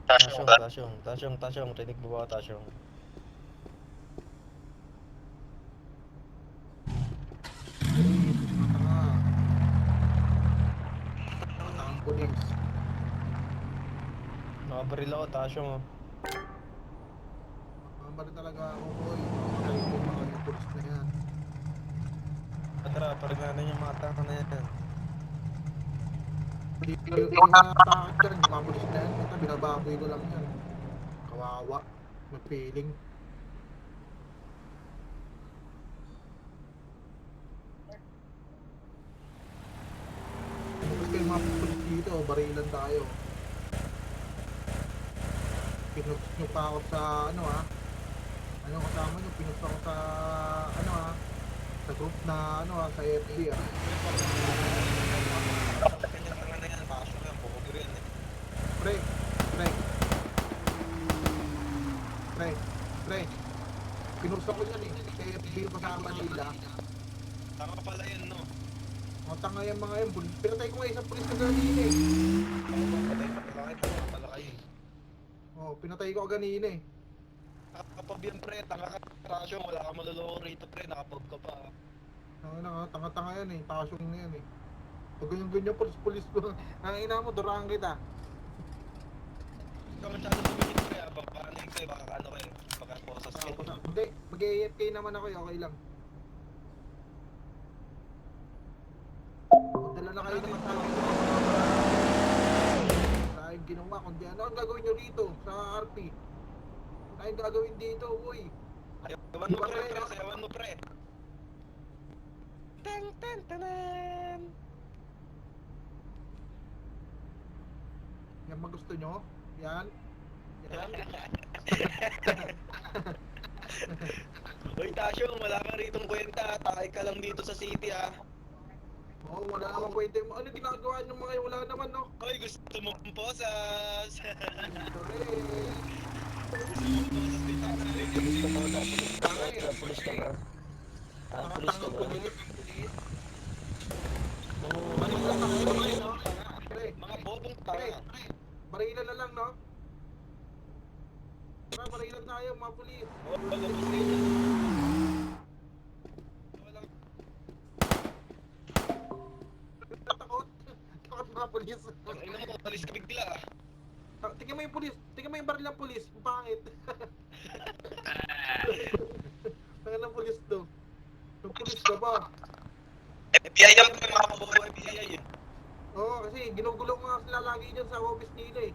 Tasyong, rinig mo ba ako, Tasyong? Ang pulis. Nakabaril ako, Tasyong, oh. Mabari talaga ako, boy. Mabari ko yung mga pulis na yan. Tara, parignanan yung mga tanga na yan. Yung nakakakit dyan, yung mga pulis na yan. Ito, binababoy ko lang yan. Kawawa. May feeling. Kasi yung mga pulis dito, barilan tayo. Pinuts nyo pa ako sa ano ha. Ano kasama nyo? Pinuts ako sa ano ha. Sa group na ano ha, sa FB ha. Kanyang tanga na yan, Tasyong yan, bukog rin eh. Pre, pre. Pre. Pinuts ako yan eh. Sa FB yung kasama nila. Tanga pala yun, no? Mga tanga yung mga yan. Pinatay ko nga isang pulis na ganina eh. Ako ba, patay pala kayo. Oh, pinatay ko ganina eh. Nakapag yan, pre, tanga ka, Tasyong, wala kang maluloko rito, pre, nakapag ka pa. Tanga-tanga yan eh. Tasyong na yan eh. Pag ganyan pulis ko. Ang ina mo, duraan kita. Hindi ka masyado tumingin, pre, baka ano yun, pre, baka ano kayo, baka posas kayo. Hindi, mag-AFK naman ako eh. Okay lang. Magdala na kayo naman sa akin. Tayong ginawa. Kundi ano ang gagawin nyo rito sa RP? Tayong gagawin dito, uy. Sayawan mo, pre, sayawan mo, pre. Teng, teng, tenen. Yan ba gusto nyo? Yan. Uy, Tasyong, wala ka ritong kwenta, takay ka lang dito sa city, ah. Oo, wala naman pwede. Ano ginagawa nyo mga wala naman, no? Uy, gusto mo pong posas. Pulis ka ba? Pulis ka ba? Mga bobong tanga. Barilan na lang, no? Tara, barilan tayo, mga pulis. Takot mga pulis. Ina mo, talis ka bigla, ah. Tingnan mo yung pulis. Tingnan mo yung baril ng pulis. Ang pangit. Tingnan ng pulis to. Yung pulis ka ba? FBI yan, mga bobo FBI yan. Oo, kasi ginugulo nga sila lagi dyan sa office nila eh.